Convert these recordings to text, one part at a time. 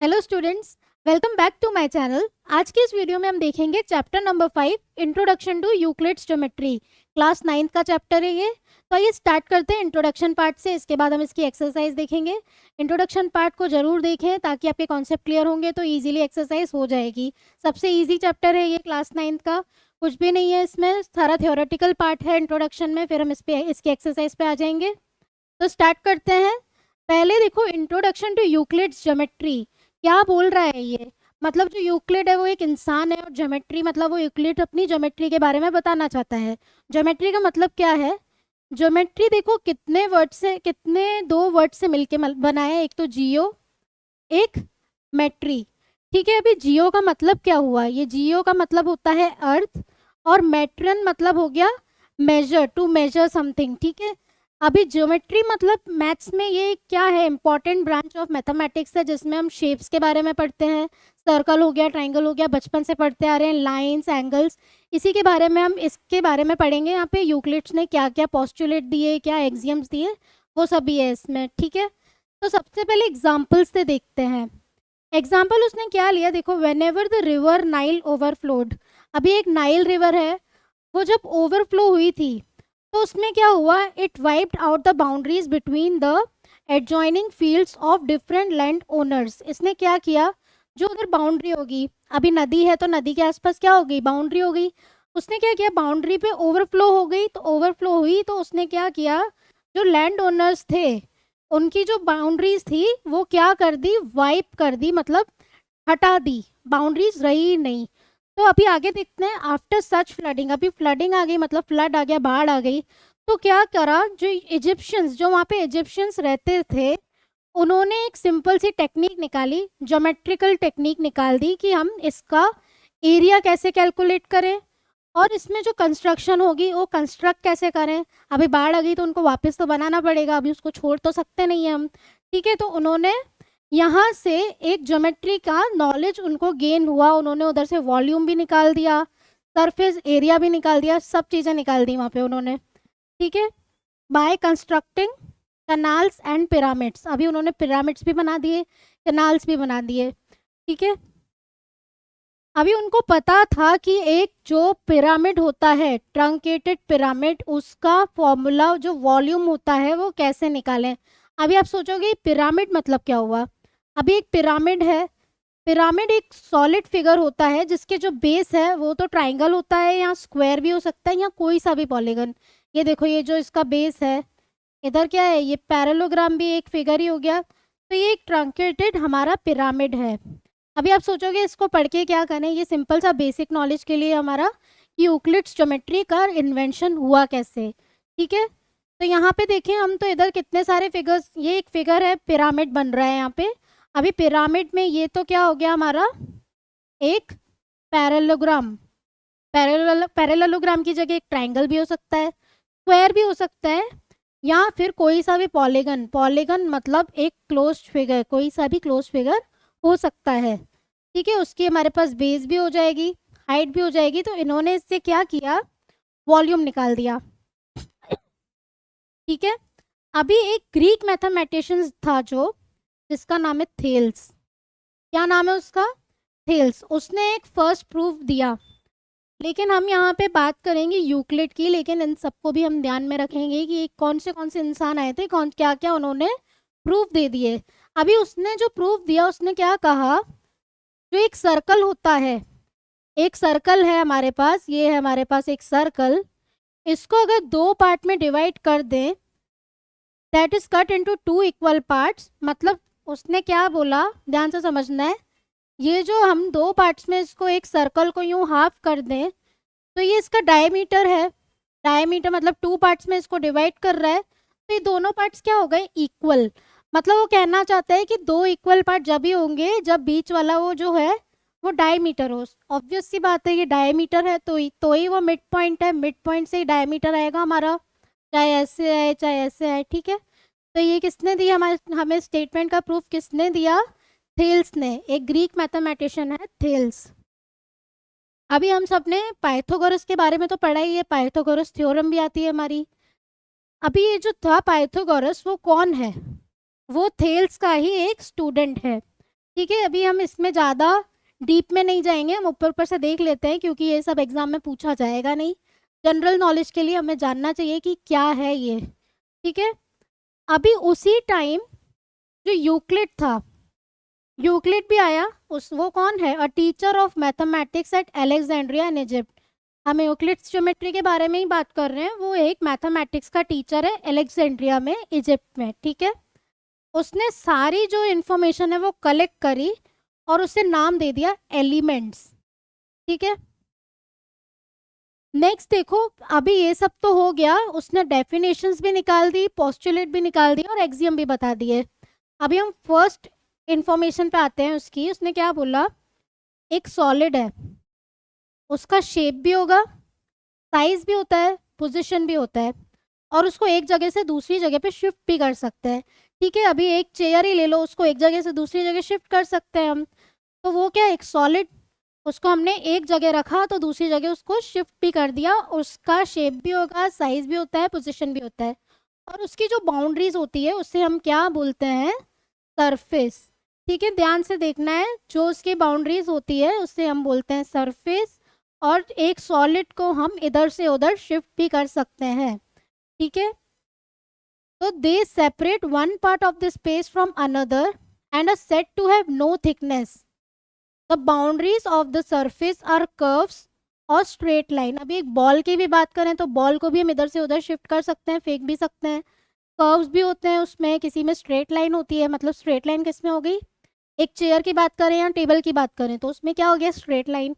Hello students, welcome back to my channel. आज की इस वीडियो में हम देखेंगे chapter number 5 introduction to Euclid's geometry. Class 9th का चैप्टर है ये। तो आइए स्टार्ट करते हैं इंट्रोडक्शन पार्ट से। इसके बाद हम इसकी एक्सरसाइज देखेंगे। इंट्रोडक्शन पार्ट को जरूर देखें ताकि आपके कॉन्सेप्ट क्लियर होंगे तो ईजिली एक्सरसाइज हो जाएगी। सबसे ईजी चैप्टर है ये क्लास 9th का, कुछ भी नहीं है इसमें, सारा थियोरेटिकल पार्ट है इंट्रोडक्शन में। फिर हम इसकी एक्सरसाइज पे आ जाएंगे। तो स्टार्ट करते हैं। पहले देखो, इंट्रोडक्शन टू यूक्लिड्स ज्योमेट्री क्या बोल रहा है ये। मतलब जो यूक्लिड है वो एक इंसान है और ज्योमेट्री मतलब वो यूक्लिड अपनी ज्योमेट्री के बारे में बताना चाहता है। ज्योमेट्री का मतलब क्या है? ज्योमेट्री देखो कितने दो वर्ड से मिलके बना है। एक तो जियो, एक मेट्री। ठीक है, अभी जियो का मतलब क्या हुआ? ये जियो का मतलब होता है अर्थ, और मेट्रन मतलब हो गया मेजर, टू मेजर समथिंग। ठीक है, अभी ज्योमेट्री मतलब मैथ्स में ये क्या है, इंपॉर्टेंट ब्रांच ऑफ मैथमेटिक्स है जिसमें हम शेप्स के बारे में पढ़ते हैं। सर्कल हो गया, ट्राइंगल हो गया, बचपन से पढ़ते आ रहे हैं, लाइंस, एंगल्स, इसी के बारे में हम इसके बारे में पढ़ेंगे। यहाँ पे यूक्लिड्स ने क्या क्या पोस्टुलेट दिए, क्या एक्सियम्स दिए, वो सभी है इसमें। ठीक है, तो सबसे पहले एग्जाम्पल्स से देखते हैं। एग्जाम्पल उसने क्या लिया, देखो, whenever the river Nile overflowed. अभी एक नाइल रिवर है, वो जब ओवरफ्लो हुई थी तो उसमें क्या हुआ, it wiped out the boundaries between the adjoining fields of different land owners. इसने क्या किया, जो उधर बाउंड्री होगी, अभी नदी है तो नदी के आसपास क्या होगी, बाउंड्री होगी। उसने क्या किया, बाउंड्री पे ओवरफ्लो हो गई, तो ओवरफ्लो हुई तो उसने क्या किया, जो लैंड ओनर्स थे उनकी जो बाउंड्रीज थी वो क्या कर दी, वाइप कर दी, मतलब हटा दी, बाउंड्रीज रही नहीं। तो अभी आगे देखते हैं, आफ्टर सच फ्लडिंग, अभी फ्लडिंग आ गई, मतलब फ्लड आ गया, बाढ़ आ गई। तो क्या करा, जो इजिप्शियंस, जो वहाँ पे इजिप्शियंस रहते थे, उन्होंने एक सिंपल सी टेक्निक निकाली, ज्योमेट्रिकल टेक्निक निकाल दी कि हम इसका एरिया कैसे कैलकुलेट करें और इसमें जो कंस्ट्रक्शन होगी वो कंस्ट्रक्ट कैसे करें। अभी बाढ़ आ गई तो उनको वापस तो बनाना पड़ेगा, अभी उसको छोड़ तो सकते नहीं हैं हम। ठीक है, तो उन्होंने यहाँ से एक ज्योमेट्री का नॉलेज उनको गेन हुआ, उन्होंने उधर से वॉल्यूम भी निकाल दिया, सरफेस एरिया भी निकाल दिया, सब चीज़ें निकाल दी वहाँ पे उन्होंने। ठीक है, by constructing canals and pyramids, अभी उन्होंने पिरामिड्स भी बना दिए, कनाल्स भी बना दिए। ठीक है, अभी उनको पता था कि एक जो पिरामिड होता है, ट्रंकेटेड पिरामिड, उसका फॉर्मूला जो वॉल्यूम होता है वो कैसे निकालें। अभी आप सोचोगे पिरामिड मतलब क्या हुआ। अभी एक पिरामिड है, पिरामिड एक सॉलिड फिगर होता है जिसके जो बेस है वो तो ट्राइंगल होता है, या स्क्वायर भी हो सकता है, या कोई सा भी पॉलीगन। ये देखो, ये जो इसका बेस है, इधर क्या है, ये पैरेललोग्राम भी एक फिगर ही हो गया। तो ये एक ट्रंकेटेड हमारा पिरामिड है। अभी आप सोचोगे इसको पढ़ के क्या करें, ये सिंपल सा बेसिक नॉलेज के लिए हमारा यूक्लिड्स ज्योमेट्री का इन्वेंशन हुआ कैसे। ठीक है, तो यहाँ पे देखें हम, तो इधर कितने सारे फिगर्स, ये एक फिगर है, पिरामिड बन रहा है यहाँ पे। अभी पिरामिड में ये तो क्या हो गया हमारा, एक पैरेललोग्राम। पैरेललोग्राम की जगह एक ट्राइंगल भी हो सकता है, स्क्वायर भी हो सकता है, या फिर कोई सा भी पॉलीगन। पॉलीगन मतलब एक क्लोज्ड फिगर, कोई सा भी क्लोज्ड फिगर हो सकता है। ठीक है, उसकी हमारे पास बेस भी हो जाएगी, हाइट भी हो जाएगी। तो इन्होंने इससे क्या किया, वॉल्यूम निकाल दिया। ठीक है, अभी एक ग्रीक मैथमेटिशियन था जो, जिसका नाम है थेल्स। क्या नाम है उसका, थेल्स। उसने एक फर्स्ट प्रूफ दिया। लेकिन हम यहाँ पे बात करेंगे यूक्लिड की, लेकिन इन सबको भी हम ध्यान में रखेंगे कि कौन से इंसान आए थे, कौन क्या क्या उन्होंने प्रूफ दे दिए। अभी उसने जो प्रूफ दिया, उसने क्या कहा, जो एक सर्कल होता है, एक सर्कल है हमारे पास, ये है हमारे पास एक सर्कल, इसको अगर दो पार्ट में डिवाइड कर दें, that is cut into two equal parts. मतलब उसने क्या बोला, ध्यान से समझना है, ये जो हम दो पार्ट्स में इसको, एक सर्कल को यूं हाफ कर दें, तो ये इसका डायमीटर है। डायमीटर मतलब टू पार्ट्स में इसको डिवाइड कर रहा है, तो ये दोनों पार्ट्स क्या हो गए, इक्वल। मतलब वो कहना चाहता है कि दो इक्वल पार्ट जब ही होंगे जब बीच वाला वो जो है वो डायमीटर हो। ऑब्वियस सी बात है, ये डायमीटर है तो ही वो मिड पॉइंट है, मिड पॉइंट से ही डायमीटर आएगा हमारा, चाहे ऐसे आए चाहे ऐसे आए। ठीक है, तो ये किसने दिया, हमारे हमें स्टेटमेंट का प्रूफ किसने दिया, थेल्स ने, एक ग्रीक मैथमेटिशियन है थेल्स। अभी हम सब ने पाइथागोरस के बारे में तो पढ़ा ही है, पाइथागोरस थ्योरम भी आती है हमारी। अभी ये जो था पाइथागोरस, वो कौन है, वो थेल्स का ही एक स्टूडेंट है। ठीक है, अभी हम इसमें ज़्यादा डीप में नहीं जाएंगे, हम ऊपर ऊपर से देख लेते हैं क्योंकि ये सब एग्जाम में पूछा जाएगा नहीं। जनरल नॉलेज के लिए हमें जानना चाहिए कि क्या है ये। ठीक है, अभी उसी टाइम जो यूक्लिड था, यूक्लिड भी आया। वो कौन है? A teacher of mathematics eight Alexandria in Egypt. हम यूक्लिड्स ज्योमेट्री के बारे में ही बात कर रहे हैं। वो एक मैथमेटिक्स का टीचर है अलेक्जेंड्रिया में, इजिप्ट में। ठीक है, उसने सारी जो इन्फॉर्मेशन है वो कलेक्ट करी और उसे नाम दे दिया एलिमेंट्स। ठीक है, नेक्स्ट देखो, अभी ये सब तो हो गया, उसने डेफिनेशंस भी निकाल दी, पोस्टुलेट भी निकाल दी और एक्सियम भी बता दिए। अभी हम फर्स्ट इंफॉर्मेशन पे आते हैं उसकी। उसने क्या बोला? एक सॉलिड है, उसका शेप भी होगा, साइज भी होता है, पोजीशन भी होता है, और उसको एक जगह से दूसरी जगह पे शिफ्ट भी कर सकते हैं। ठीक है, अभी एक चेयर ही ले लो, उसको एक जगह से दूसरी जगह शिफ्ट कर सकते हैं हम। तो वो क्या, एक सॉलिड, उसको हमने एक जगह रखा तो दूसरी जगह उसको शिफ्ट भी कर दिया। उसका शेप भी होगा, साइज भी होता है, पोजीशन भी होता है, और उसकी जो बाउंड्रीज होती है उससे हम क्या बोलते हैं? सरफेस। ठीक है, ध्यान से देखना है, जो उसकी बाउंड्रीज होती है उससे हम बोलते हैं सरफेस। और एक सॉलिड को हम इधर से उधर शिफ्ट भी कर सकते हैं। ठीक है, तो they separate one part of the space from another and are said to have no thickness. The boundaries of the surface are curves और स्ट्रेट लाइन। अभी एक बॉल की भी बात करें तो बॉल को भी हम इधर से उधर शिफ्ट कर सकते हैं, फेंक भी सकते हैं। कर्व्स भी होते हैं उसमें, किसी में स्ट्रेट लाइन होती है। मतलब स्ट्रेट लाइन किस में हो गई? एक चेयर की बात करें या टेबल की बात करें तो उसमें क्या हो गया? Straight line.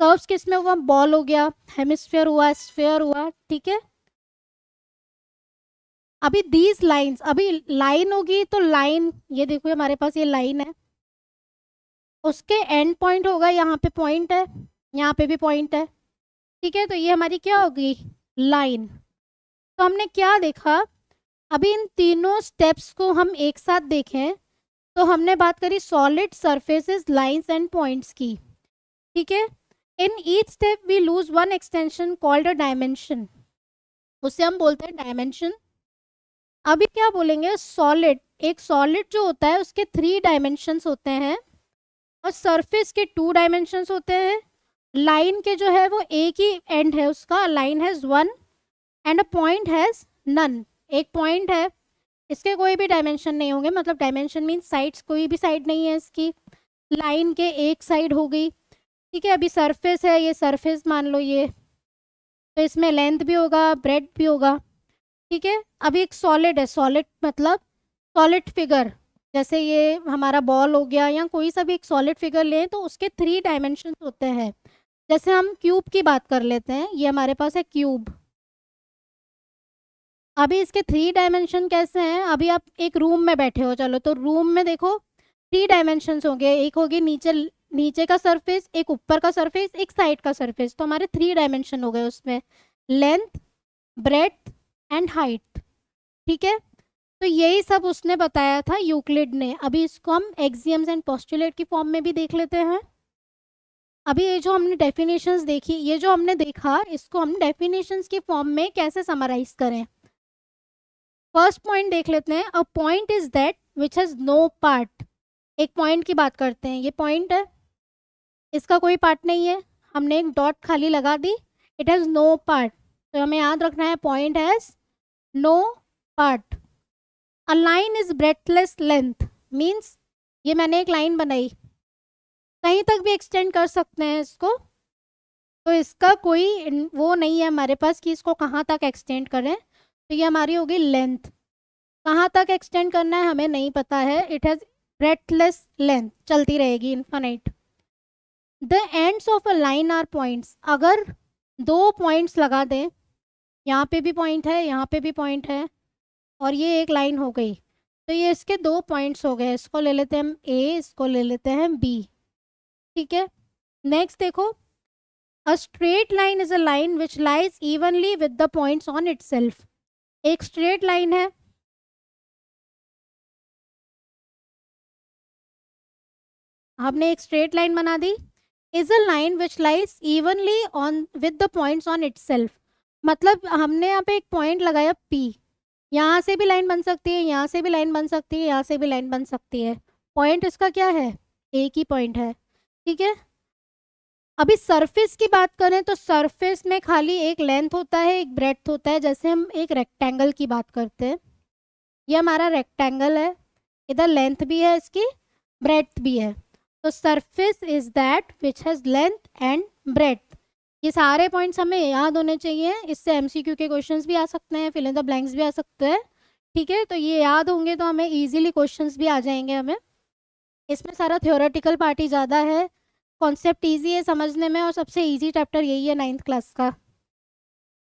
कर्व्स किस में हुआ? बॉल हो गया, हेमिस्फेयर हुआ, स्फेयर हुआ। ठीक है, अभी दीज लाइंस, अभी लाइन होगी तो लाइन, ये देखो हमारे पास ये लाइन है, उसके एंड पॉइंट होगा, यहाँ पे पॉइंट है, यहाँ पे भी पॉइंट है। ठीक है, तो ये हमारी क्या होगी? लाइन। तो हमने क्या देखा? अभी इन तीनों स्टेप्स को हम एक साथ देखें तो हमने बात करी solid, surfaces, lines and points की। ठीक है, in each step we lose one extension called a dimension, उसे हम बोलते हैं डायमेंशन। अभी क्या बोलेंगे? सॉलिड, एक सॉलिड जो होता है उसके 3 डायमेंशंस होते हैं और सरफेस के 2 डायमेंशंस होते हैं। लाइन के जो है वो एक ही एंड है उसका, line has 1 and a point has none. एक पॉइंट है, इसके कोई भी डायमेंशन नहीं होंगे, मतलब डायमेंशन मीन साइड्स, कोई भी साइड नहीं है इसकी। लाइन के एक साइड हो गई। ठीक है, अभी सरफेस है, ये सरफेस मान लो ये, तो इसमें लेंथ भी होगा, ब्रेड भी होगा। ठीक है, अभी एक सॉलिड है, सॉलिड मतलब सॉलिड फिगर, जैसे ये हमारा बॉल हो गया या कोई सा भी एक सॉलिड फिगर लें तो उसके 3 डायमेंशन होते हैं। जैसे हम क्यूब की बात कर लेते हैं, ये हमारे पास है क्यूब। अभी इसके 3 डायमेंशन कैसे हैं? अभी आप एक रूम में बैठे हो, चलो तो रूम में देखो 3 डायमेंशंस होंगे, एक होगी नीचे, नीचे का सरफेस, एक ऊपर का सरफेस, एक साइड का सरफेस। तो हमारे 3 डायमेंशन हो गए उसमें, लेंथ, ब्रेड्थ एंड हाइट। ठीक है, तो यही सब उसने बताया था यूक्लिड ने। अभी इसको हम एक्सियम्स एंड पोस्टुलेट की फॉर्म में भी देख लेते हैं। अभी ये जो हमने डेफिनेशंस देखी, ये जो हमने देखा, इसको हम डेफिनेशंस की फॉर्म में कैसे समराइज करें? फर्स्ट पॉइंट देख लेते हैं। A point is that which has no part. एक पॉइंट की बात करते हैं, ये पॉइंट है, इसका कोई पार्ट नहीं है, हमने एक डॉट खाली लगा दी, इट हैज़ नो पार्ट। तो हमें याद रखना है point has no part. A line is breadthless length means, ये मैंने एक लाइन बनाई, कहीं तक भी एक्सटेंड कर सकते हैं इसको, तो इसका कोई वो नहीं है हमारे पास कि इसको कहाँ तक एक्सटेंड करें। तो ये हमारी होगी लेंथ। कहाँ तक एक्सटेंड करना है हमें नहीं पता है, इट हैज़ ब्रेथलेस लेंथ, चलती रहेगी infinite. The ends of a line are points. अगर 2 पॉइंट्स लगा दें, यहाँ पे भी पॉइंट है, यहाँ पे भी पॉइंट है, और ये एक लाइन हो गई, तो ये इसके 2 पॉइंट्स हो गए। इसको ले लेते हैं हम ए, इसको ले लेते हैं बी। ठीक है, नेक्स्ट देखो, a straight line is a line which lies evenly with the points on itself. एक स्ट्रेट लाइन है, हमने एक स्ट्रेट लाइन बना दी, is a line which lies evenly on with the points on itself. मतलब हमने यहाँ पे एक पॉइंट लगाया P, यहाँ से भी लाइन बन सकती है, यहाँ से भी लाइन बन सकती है, यहाँ से भी लाइन बन सकती है। पॉइंट इसका क्या है? एक ही पॉइंट है, ठीक है। अभी सरफेस की बात करें तो सरफेस में खाली एक लेंथ होता है, एक ब्रेड्थ होता है। जैसे हम एक रेक्टेंगल की बात करते हैं, ये हमारा रेक्टेंगल है, इधर लेंथ भी है इसकी, ब्रेड्थ भी है। तो surface is that which has length and breadth. ये सारे पॉइंट्स हमें याद होने चाहिए, इससे एमसीक्यू के क्वेश्चंस भी आ सकते हैं, फिल इन द ब्लैंक्स भी आ सकते हैं, ठीक है। तो ये याद होंगे तो हमें इजीली क्वेश्चंस भी आ जाएंगे हमें। इसमें सारा थ्योरेटिकल पार्ट ही ज़्यादा है, कॉन्सेप्ट ईजी है समझने में, और सबसे ईजी चैप्टर यही है 9th क्लास का।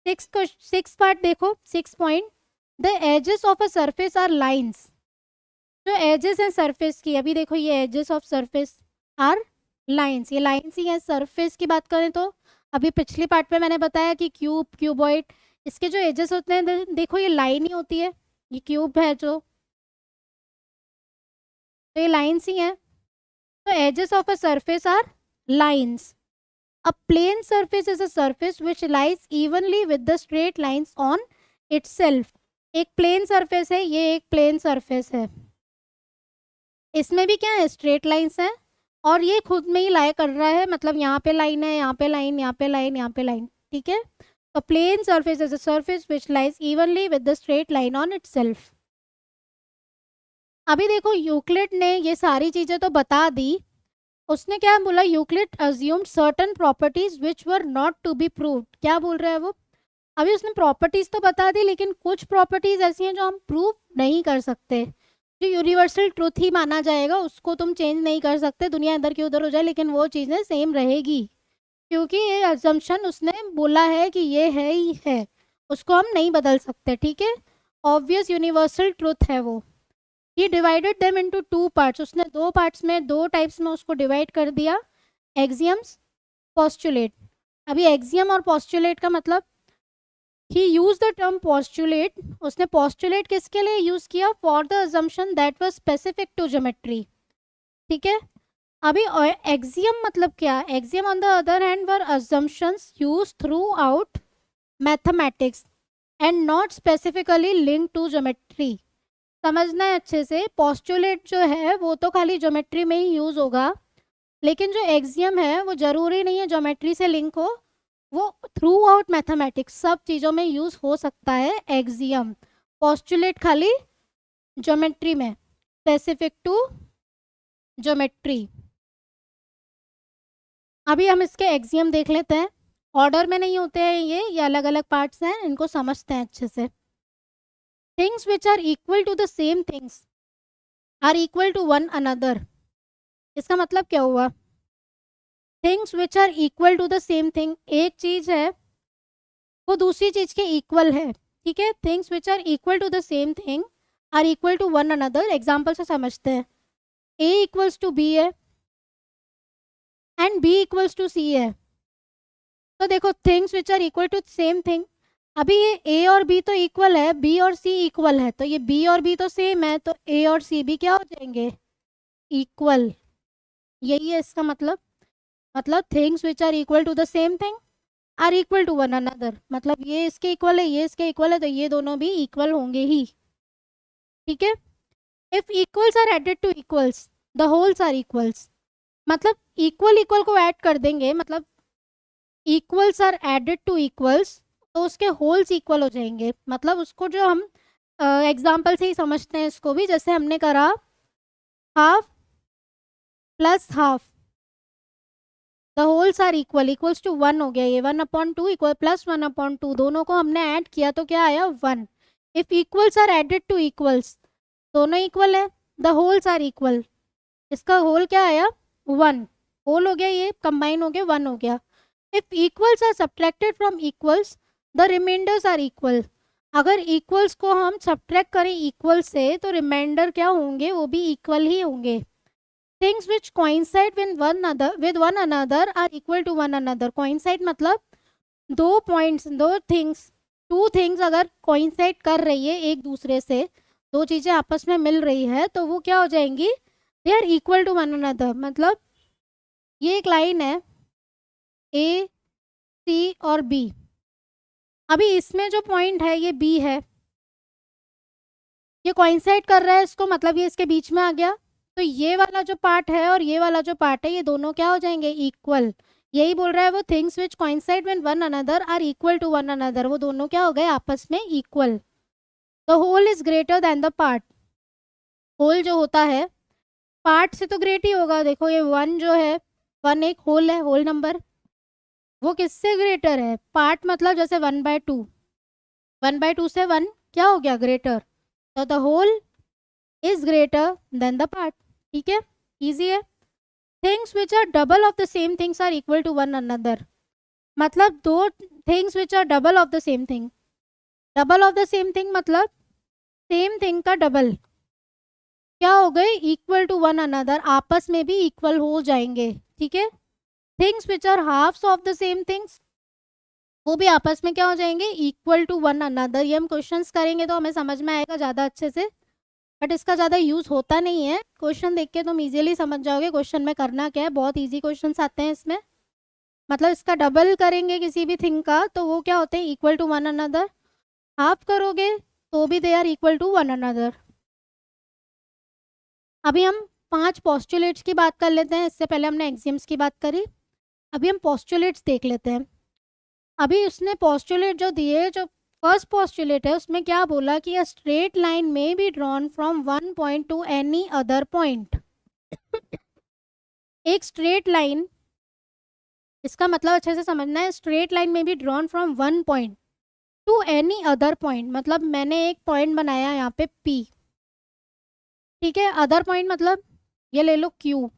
सिक्स पार्ट देखो, 6 point. The edges of a surface are lines. जो एजेस हैं सरफेस की, अभी देखो ये edges of surface are lines, ये लाइन्स ही है। सरफेस की बात करें तो अभी पिछली पार्ट में मैंने बताया कि क्यूब, क्यूबॉइड, इसके जो एजेस होते हैं देखो ये लाइन ही होती है। ये क्यूब है जो, तो ये लाइन्स ही हैं। तो edges of a surface are lines. A plane surface is a surface which lies evenly with the straight lines on itself. एक प्लेन सरफेस है, ये एक प्लेन सरफेस है, इसमें भी क्या है, स्ट्रेट लाइंस है, और ये खुद में ही लाई कर रहा है, मतलब यहाँ पे लाइन है, यहाँ पे लाइन, यहाँ पे लाइन, यहाँ पे लाइन, ठीक है। तो plane surface is a surface which lies evenly with the straight line on itself. अभी देखो यूक्लिड ने ये सारी चीज़ें तो बता दी, उसने क्या बोला, Euclid assumed certain properties which were not to be proved. क्या बोल रहा है वो, अभी उसने प्रॉपर्टीज तो बता दी, लेकिन कुछ प्रॉपर्टीज ऐसी हैं जो हम प्रूव नहीं कर सकते। जो यूनिवर्सल ट्रूथ ही माना जाएगा उसको तुम चेंज नहीं कर सकते, दुनिया इधर की उधर हो जाए लेकिन वो चीज़ें सेम रहेगी, क्योंकि ये अजम्पशन उसने बोला है कि ये है ही है, उसको हम नहीं बदल सकते, ठीक है। ऑब्वियस यूनिवर्सल ट्रूथ है वो। ही डिवाइडेड देम इनटू 2 पार्ट्स, उसने 2 पार्ट्स में, 2 टाइप्स में उसको डिवाइड कर दिया, एक्सियम्स, पोस्टुलेट। अभी एक्सियम और पोस्टुलेट का मतलब, he use the term postulate, उसने पोस्टुलेट किसके लिए यूज किया, for the assumption that was specific to geometry, ठीक है। अभी एक्सियम मतलब क्या, axiom on the other hand were assumptions use throughout mathematics and not specifically link to geometry. समझना है अच्छे से, पोस्टुलेट जो है वो तो खाली ज्योमेट्री में ही यूज होगा, लेकिन जो एक्सियम है वो जरूरी नहीं है ज्योमेट्री से लिंक हो, वो थ्रू आउट मैथमेटिक्स सब चीज़ों में यूज हो सकता है एक्सियम। पोस्टुलेट खाली ज्योमेट्री में, स्पेसिफिक टू ज्योमेट्री। अभी हम इसके एक्सियम देख लेते हैं, ऑर्डर में नहीं होते हैं ये अलग अलग पार्ट्स हैं, इनको समझते हैं अच्छे से। Things which are equal to the same things are equal to one another. इसका मतलब क्या हुआ, things which are equal to the same thing, एक चीज़ है वो दूसरी चीज़ के इक्वल है, ठीक है। Things which are equal to the same thing are equal to one another. Example से समझते हैं, ए इक्वल्स टू बी है and B equals to C है। तो देखो things which are equal to same thing, अभी ये ए और बी तो इक्वल है, बी और सी इक्वल है, तो ये बी और बी तो सेम है, तो ए और सी भी क्या हो जाएंगे, इक्वल। यही है इसका मतलब things which are equal to the same thing are equal to one another, मतलब ये इसके इक्वल है, ये इसके इक्वल है, तो ये दोनों भी इक्वल होंगे ही, ठीक है। If equals are added to equals the wholes are equals, मतलब इक्वल इक्वल को ऐड कर देंगे, मतलब equals are added to equals, तो उसके होल्स इक्वल हो जाएंगे। मतलब उसको जो हम एग्जाम्पल से ही समझते हैं इसको भी, जैसे हमने करा half plus half, the wholes are equal, equals to 1 हो गया, ये 1/2 इक्वल प्लस 1/2, दोनों को हमने ऐड किया तो क्या आया 1। If equals are added to equals, दोनों इक्वल है, द होल्स आर इक्वल, इसका होल क्या आया 1, होल हो गया, ये कंबाइन हो गया 1 हो गया। If equals are subtracted from equals the remainders are equal, अगर इक्वल्स को हम सब्ट्रैक्ट करें इक्वल से तो रिमाइंडर क्या होंगे, वो भी इक्वल ही होंगे। Things which coincide with one another are equal to one another. Coincide मतलब दो पॉइंट्स, दो थिंग्स, टू थिंग्स अगर कोइंसाइड कर रही है एक दूसरे से, दो चीज़ें आपस में मिल रही है, तो वो क्या हो जाएंगी, they are equal to one another. मतलब ये एक लाइन है ए सी और बी, अभी इसमें जो पॉइंट है ये बी है, ये कोइंसाइड कर रहा है इसको, मतलब ये इसके बीच में आ गया, तो ये वाला जो पार्ट है और ये वाला जो पार्ट है ये दोनों क्या हो जाएंगे, इक्वल। यही बोल रहा है वो, things which coincide when one another are equal to one another, वो दोनों क्या हो गए आपस में equal. The whole is greater than the part, whole जो होता है पार्ट से तो ग्रेट ही होगा। देखो ये वन जो है, वन एक होल है, होल नंबर, वो किससे ग्रेटर है, पार्ट मतलब जैसे 1/2, 1/2 से वन क्या हो गया, ग्रेटर। तो the whole is greater than the part. ठीक है, इजी है। Things which are double of the same things are equal to one another, मतलब दो things which are double of the same thing, double of the same thing मतलब same thing का double क्या हो गए, इक्वल टू वन अनदर, आपस में भी इक्वल हो जाएंगे। ठीक है, things which are halves of the same things, वो भी आपस में क्या हो जाएंगे, इक्वल टू वन अनदर। ये हम क्वेश्चंस करेंगे तो हमें समझ में आएगा ज़्यादा अच्छे से, बट इसका ज़्यादा यूज़ होता नहीं है। क्वेश्चन देख के तुम इजीली समझ जाओगे क्वेश्चन में करना क्या है, बहुत इजी क्वेश्चंस आते हैं इसमें। मतलब इसका डबल करेंगे किसी भी थिंग का तो वो क्या होते हैं, equal to one another. Half करोगे तो भी they are equal to one another. अभी हम 5 पोस्टुलेट्स की बात कर लेते हैं, इससे पहले हमने एक्सियम्स की बात करी। अभी हम पोस्टुलेट्स देख लेते हैं। अभी उसने पोस्टुलेट जो दिए, जो फर्स्ट पोस्टुलेट है उसमें क्या बोला कि अ स्ट्रेट लाइन में be drawn from one point two any other point. एक स्ट्रेट लाइन, इसका मतलब अच्छे से समझना है, स्ट्रेट लाइन में be drawn from one point two any other point, मतलब मैंने एक पॉइंट बनाया यहाँ पे P, ठीक है, अदर पॉइंट मतलब ये ले लो Q।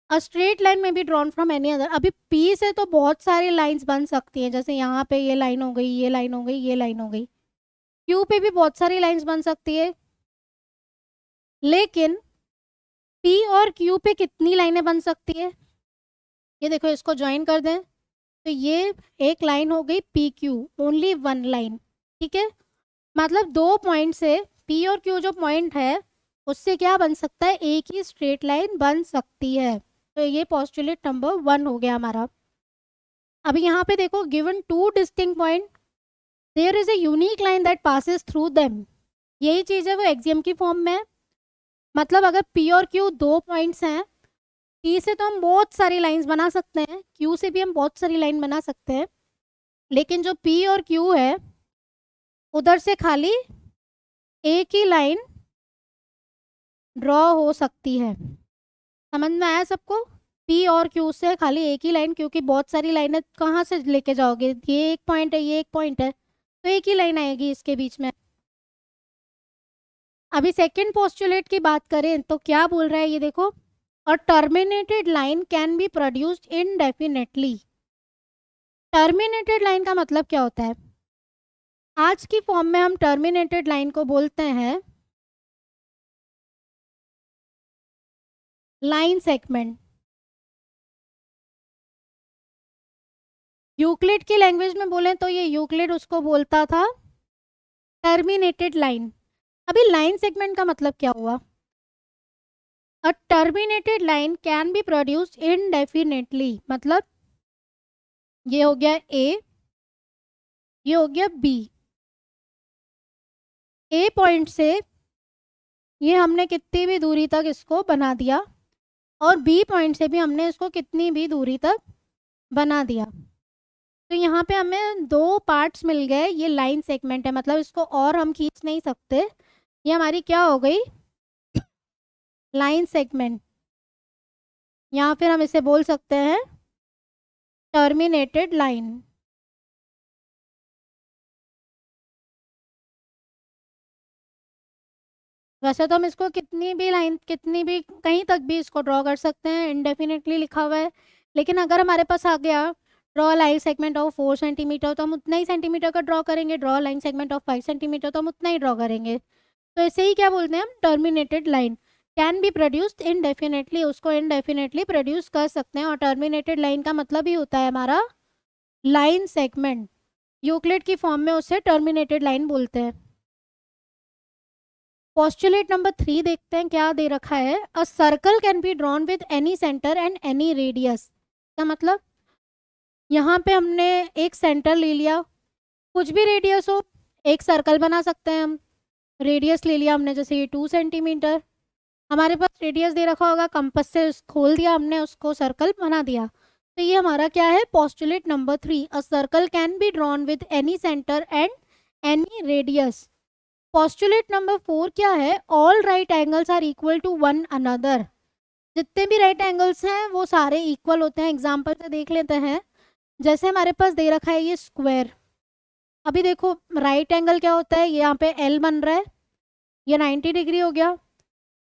अ स्ट्रेट लाइन में भी ड्रॉन फ्रॉम एनी अदर, अभी P से तो बहुत सारी लाइंस बन सकती हैं, जैसे यहाँ पे ये लाइन हो गई, ये लाइन हो गई, ये लाइन हो गई। Q पे भी बहुत सारी लाइंस बन सकती है, लेकिन P और Q पे कितनी लाइनें बन सकती है, ये देखो इसको ज्वाइन कर दें तो ये एक लाइन हो गई PQ, ओनली वन लाइन। ठीक है, मतलब दो पॉइंट से P और Q जो पॉइंट है उससे क्या बन सकता है, एक ही स्ट्रेट लाइन बन सकती है। तो ये पोस्टुलेट नंबर 1 हो गया हमारा। अभी यहाँ पे देखो, given two distinct point there is a unique line that passes through them, यही चीज़ है वो एक्सियम की फॉर्म में है। मतलब अगर P और Q दो पॉइंट्स हैं, P से तो हम बहुत सारी लाइंस बना सकते हैं, Q से भी हम बहुत सारी लाइन बना सकते हैं, लेकिन जो P और Q है उधर से खाली एक ही लाइन ड्रॉ हो सकती है। समझ में आया सबको, P और Q से खाली एक ही लाइन, क्योंकि बहुत सारी लाइनें कहाँ से लेके जाओगे, ये एक पॉइंट है, ये एक पॉइंट है, तो एक ही लाइन आएगी इसके बीच में। अभी सेकंड पोस्टुलेट की बात करें तो क्या बोल रहा है ये देखो, और terminated line can be produced indefinitely. Terminated line का मतलब क्या होता है, आज की फॉर्म में हम टर्मिनेटेड लाइन को बोलते हैं लाइन सेगमेंट। यूक्लिड की लैंग्वेज में बोले तो ये यूक्लिड उसको बोलता था टर्मिनेटेड लाइन। अभी लाइन सेगमेंट का मतलब क्या हुआ, a terminated line can be produced indefinitely, मतलब ये हो गया A, ये हो गया B। A पॉइंट से ये हमने कितनी भी दूरी तक इसको बना दिया, और B पॉइंट से भी हमने इसको कितनी भी दूरी तक बना दिया। तो यहाँ पे हमें दो पार्ट्स मिल गए, ये लाइन सेगमेंट है, मतलब इसको और हम खींच नहीं सकते, ये हमारी क्या हो गई, लाइन सेगमेंट, या फिर हम इसे बोल सकते हैं टर्मिनेटेड लाइन। वैसे तो हम इसको कितनी भी लाइन, कितनी भी कहीं तक भी इसको ड्रॉ कर सकते हैं, इनडेफिनेटली लिखा हुआ है, लेकिन अगर हमारे पास आ गया draw line segment of 4 centimetre तो हम उतना ही सेंटीमीटर का ड्रॉ करेंगे, draw line segment of 5 centimetre तो हम उतना ही ड्रॉ करेंगे। तो इसे ही क्या बोलते हैं हम, terminated line. Can be produced indefinitely, उसको इनडेफिनेटली प्रोड्यूस कर सकते हैं, और टर्मिनेटेड लाइन का मतलब ही होता है हमारा लाइन सेगमेंट। यूक्लिड की फॉर्म में उसे टर्मिनेटेड लाइन बोलते हैं। पोस्टुलेट नंबर 3 देखते हैं क्या दे रखा है, अ circle can be drawn with any centre and any radius. क्या मतलब, यहाँ पे हमने एक सेंटर ले लिया, कुछ भी रेडियस हो, एक सर्कल बना सकते हैं हम, रेडियस ले लिया हमने जैसे ये 2 सेंटीमीटर, हमारे पास रेडियस दे रखा होगा, कंपास से खोल दिया हमने, उसको सर्कल बना दिया। तो ये हमारा क्या है, postulate number 3, a circle can be drawn with any centre and any radius. Postulate number 4 क्या है, all right angles are equal to one another. जितने भी राइट एंगल्स हैं वो सारे इक्वल होते हैं। एग्जाम्पल से देख लेते हैं, जैसे हमारे पास दे रखा है ये स्क्वायर। अभी देखो राइट एंगल क्या होता है, यहाँ पे एल बन रहा है, ये 90 डिग्री हो गया,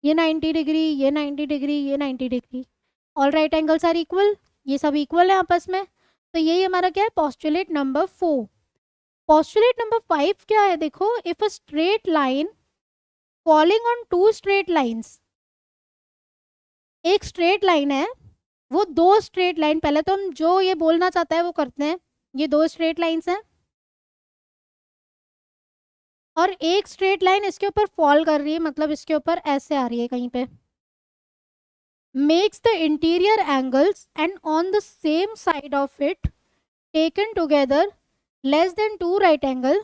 ये 90 डिग्री, ये 90 डिग्री, ये 90 degree. All right angles are equal, ये सब इक्वल है आपस में। तो यही हमारा क्या है, पोस्टुलेट नंबर 4। पोस्टुलेट नंबर 5 क्या है, देखो, if a straight line falling on two straight lines. एक स्ट्रेट लाइन है, वो दो स्ट्रेट लाइन, पहले तो हम जो ये बोलना चाहता है वो करते हैं। ये दो स्ट्रेट लाइन्स हैं और एक स्ट्रेट लाइन इसके ऊपर फॉल कर रही है, मतलब इसके ऊपर ऐसे आ रही है कहीं पे। Makes the interior angles and on the same side of it taken together less than two right angle,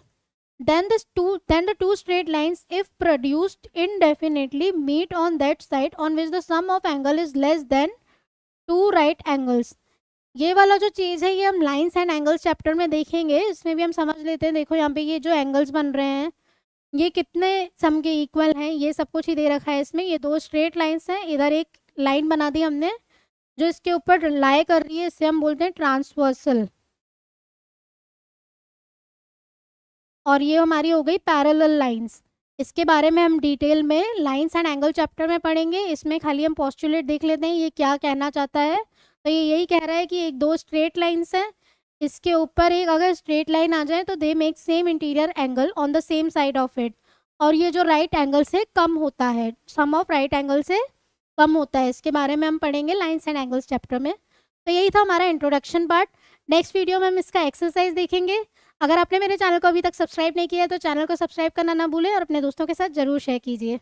then the two straight lines if produced indefinitely meet on that side on which the sum of angle is less than two right angles। ये वाला जो चीज़ है ये हम lines and angles chapter में देखेंगे, इसमें भी हम समझ लेते हैं। देखो यहाँ पे ये जो एंगल्स बन रहे हैं ये कितने सम के इक्वल हैं, ये सब कुछ ही दे रखा है इसमें। ये दो स्ट्रेट लाइन्स हैं, इधर एक लाइन बना दी हमने जो इसके ऊपर लाई कर रही है, इससे हम बोलते हैं ट्रांसवर्सल। और ये हमारी हो गई पैरेलल लाइंस। इसके बारे में हम डिटेल में लाइंस एंड एंगल चैप्टर में पढ़ेंगे। इसमें खाली हम पोस्टुलेट देख लेते हैं ये क्या कहना चाहता है। तो ये यही कह रहा है कि एक दो स्ट्रेट लाइंस हैं, इसके ऊपर एक अगर स्ट्रेट लाइन आ जाए तो they make same interior angle on the same side of it. और ये जो राइट एंगल से कम होता है, सम ऑफ राइट एंगल से कम होता है, इसके बारे में हम पढ़ेंगे लाइंस एंड एंगल्स चैप्टर में। तो यही था हमारा इंट्रोडक्शन पार्ट। नेक्स्ट वीडियो में हम इसका एक्सरसाइज देखेंगे। अगर आपने मेरे चैनल को अभी तक सब्सक्राइब नहीं किया है तो चैनल को सब्सक्राइब करना ना भूलें और अपने दोस्तों के साथ ज़रूर शेयर कीजिए।